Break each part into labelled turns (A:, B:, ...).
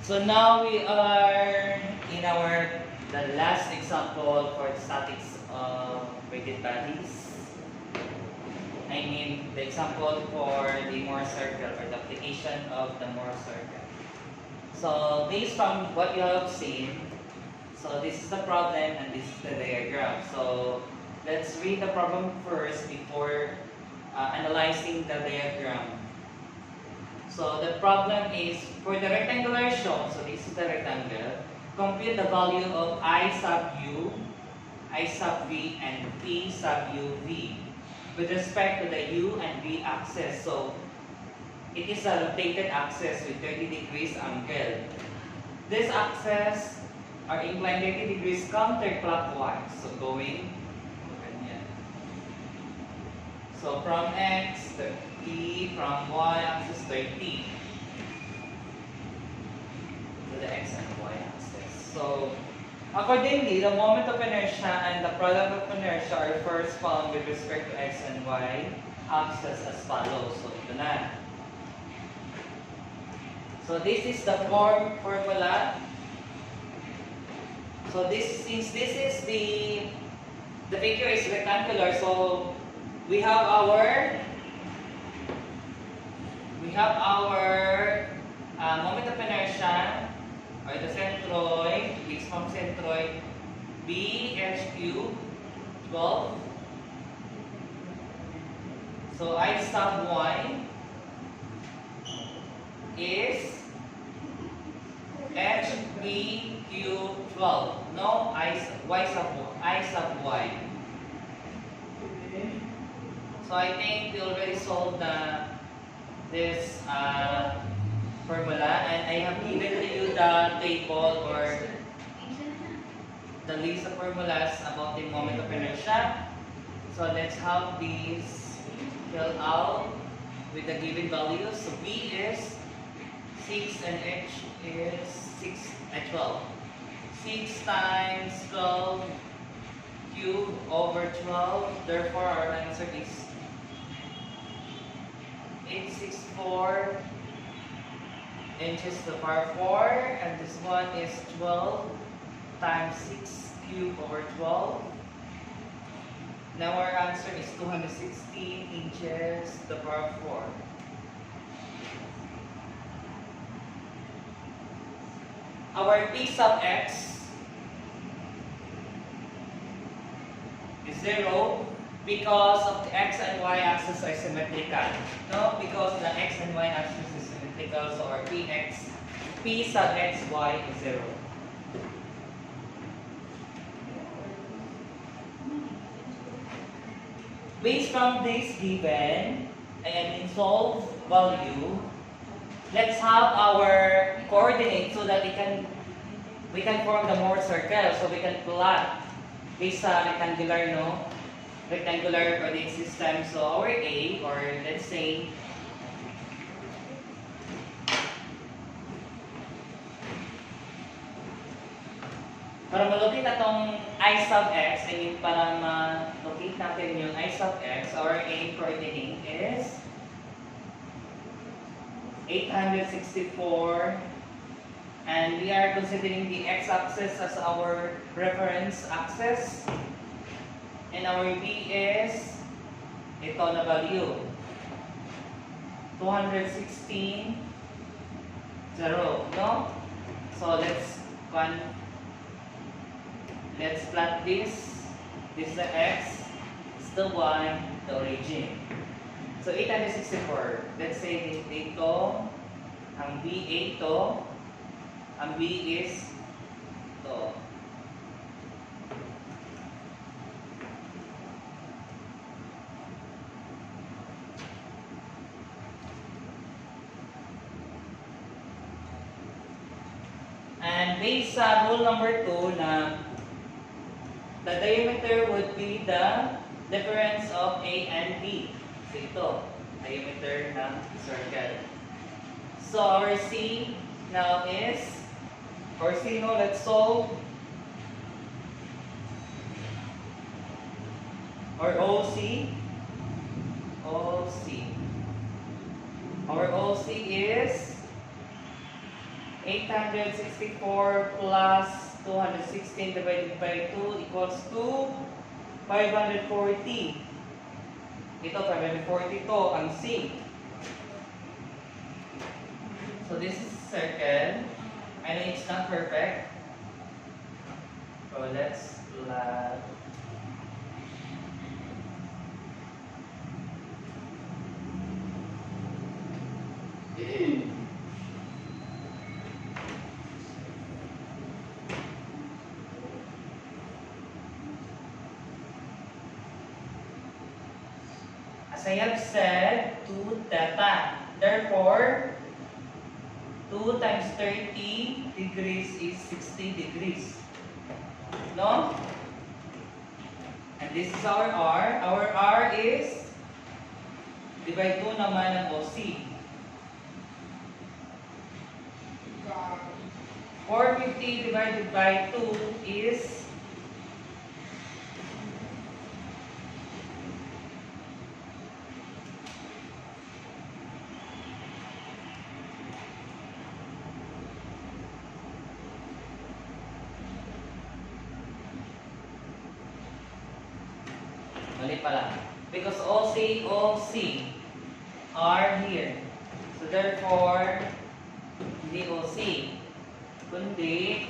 A: So now we are in the last example for statics of weighted bodies. I mean the example for the Mohr circle or the application of the Mohr circle. So based on what you have seen, so this is the problem and this is the diagram. So let's read the problem first before analyzing the diagram. So the problem is for the rectangular shown, so this is the rectangle, compute the value of I sub u, I sub v, and p sub uv with respect to the u and v axis. So it is a rotated axis with 30 degrees angle. This axis are inclined 30 degrees counterclockwise. So going, so from x, 30, from y axis 30 to the x and y axis. So accordingly, the moment of inertia and the product of inertia are first found with respect to x and y axis as follows. So ito na. So this is the formula. So since this is the figure is rectangular, so we have our moment of inertia or the centroid, is from centroid B h cube 12. So I sub y is h b cube 12. No, I sub y. So I think we already solved this formula, and I have given to you the table or the list of formulas about the moment of inertia. So let's have these filled out with the given values. So B is 6 and H is 12. 6 times 12 cube over 12. Therefore, our answer is 864 inches to the power 4, and this one is 12 times 6 cube over 12. Now our answer is 216 inches to the power 4. Our P sub x is 0 because of the x and y axis are symmetrical. No, because the x and y axis is symmetrical, so our P sub xy is 0. Based from this given and solved value, let's have our coordinates so that we can form the Mohr circle. So we can plot this rectangular coordinate system. So our A, or let's say para malocate natong I sub x, I mean para malocate natin yung I sub x, our A coordinate is 864, and we are considering the x-axis as our reference axis, and our B is ito na value 216 0, no? So let's plot this. This is the x, this is the y, the origin. So 864. Let's say dito, ang B8 to, ang B is to. And based sa rule number 2 na the diameter would be the difference of A and B. So ito, diameter ng circle. So our C now is, let's solve. Our OC. Our OC is 864 plus 216 divided by 2 equals to 540. Ito, 540 to, ang C. So this is circle. I know it's not perfect. So let's plot. As I have said, 2 theta. Therefore, 2 times 30 degrees is 60 degrees. No? And this is our R. Our R is divide 2 naman ng OC. 450 divided by 2 is mali pala. Because OC are here. So therefore, hindi OC, kundi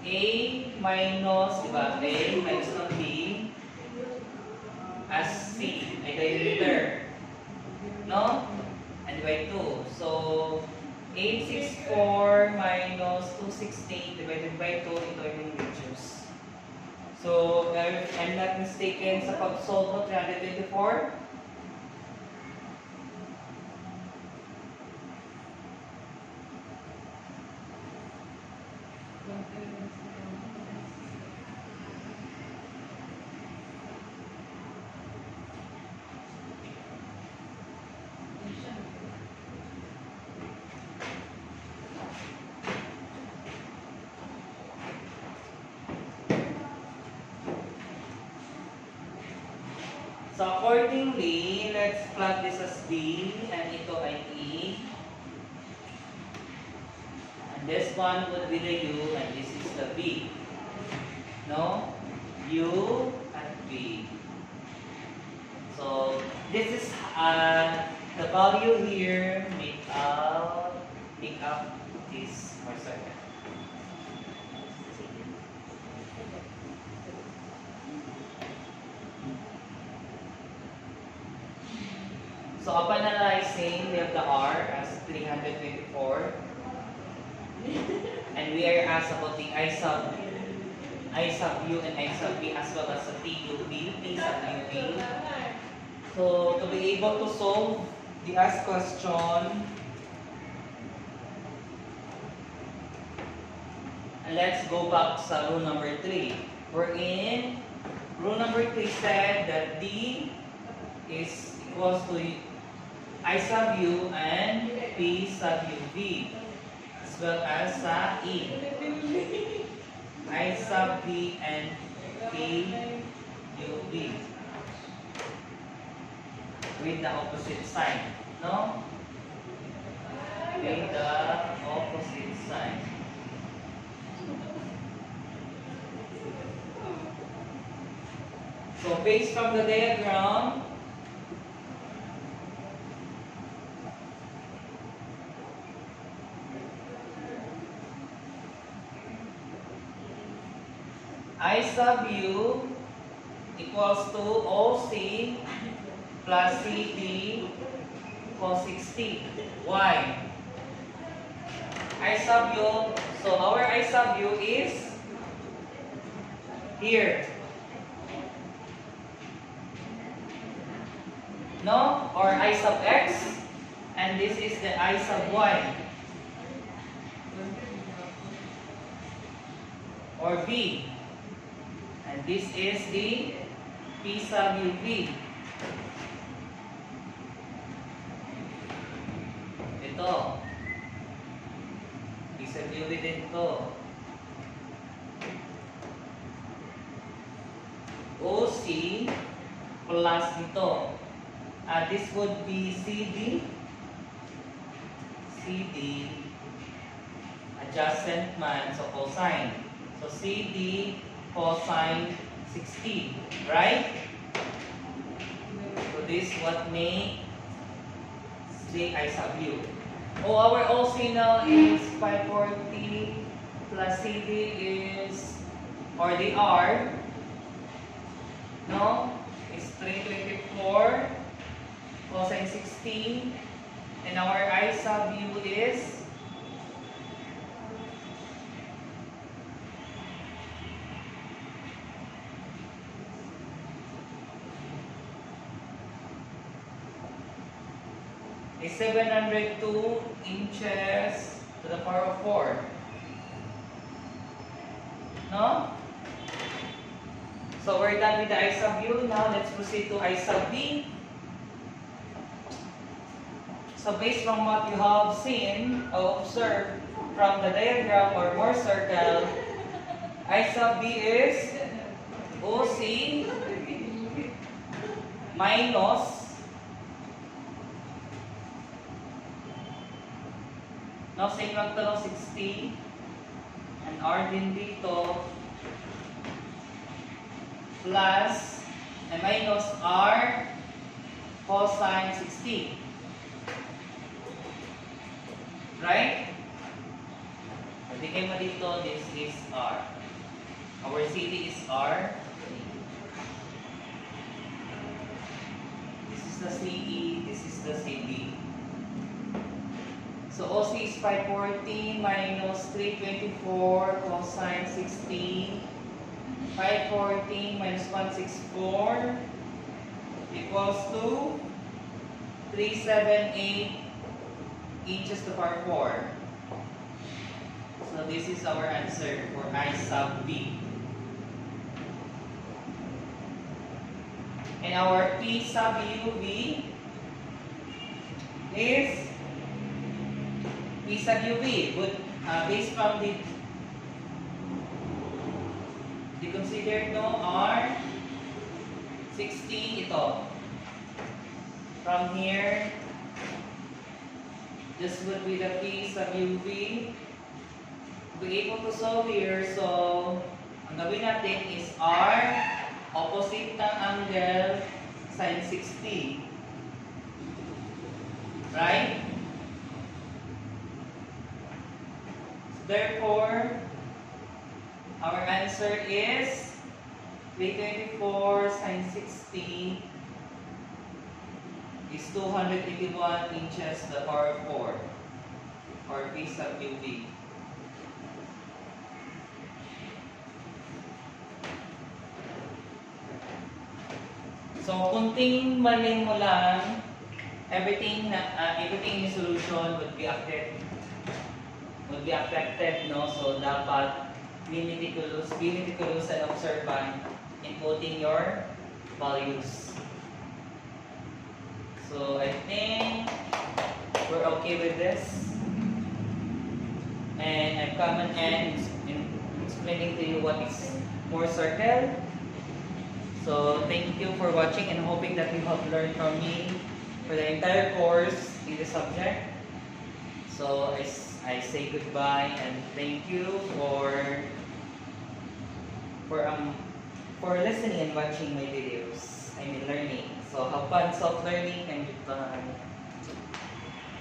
A: A minus, diba? A minus ng B as C ay diameter. No? And divide 2. So, 864 minus 216 divided by 2, ito yung reduce. So, if I'm not mistaken, sa pag-solve mo, 324. So accordingly, let's plot this as B and ito ay E. And this one would be the U and this is the B. No? U and B. So this is the value here make up this for second. So upon analyzing, we have the R as 324. And we are asked about the I sub U and I sub B as well as the TUV, T sub UV. So to be able to solve the asked question, and let's go back sa rule number 3. Wherein rule number 3 said that D is equals to I sub U and P sub UV as well as sa E. I sub V and P UV with the opposite sign. No? With the opposite sign. So based from the diagram, I sub U equals to OC plus CD equals 60. Why? I sub U, so our I sub U is here. No? Or I sub X, and this is the I sub Y. Or V. And this is the P sub UV. Ito. P sub UV din ito. OC plus nito. This would be CD. CD adjacent man, so cosine. So CD cosine 60, right? So this what make the isoview. Oh, our OC now is 540 plus CD is, or the R, no, is 324 cosine 60, and our isoview is 702 inches to the power of 4. No? So we're done with the I sub u. Now let's proceed to I sub v. So based on what you have seen or observed from the diagram or Mohr circle, I sub v is OC minus no, same lang to, no, 60 and R din dito plus and minus R cosine 60, right? Pwede kayo mo dito, this is R. Our CD is R. This is the CE, this is the CD. So OC is 540 minus 324 cosine 60. 540 minus 164 equals to 378 inches to the power 4. So this is our answer for I sub V. And our P sub UV is P sub UV, but based from the considered no R 60 ito. From here, this would be the P sub UV. Be able to solve here, so ang gawin natin is R opposite ng angle sin 60. Right? Therefore, our answer is 324 sin 60 is 281 inches to the power of 4 for P sub UV. So, kunting mali mo lang, everything in solution would be affected, no? So dapat be meticulous and observant in putting your values. So I think we're okay with this, and I've come an end in explaining to you what is Mohr circle. So thank you for watching and hoping that you have learned from me for the entire course in this subject. So I say goodbye and thank you for listening and watching my videos. I mean learning. So have fun self-learning and goodbye.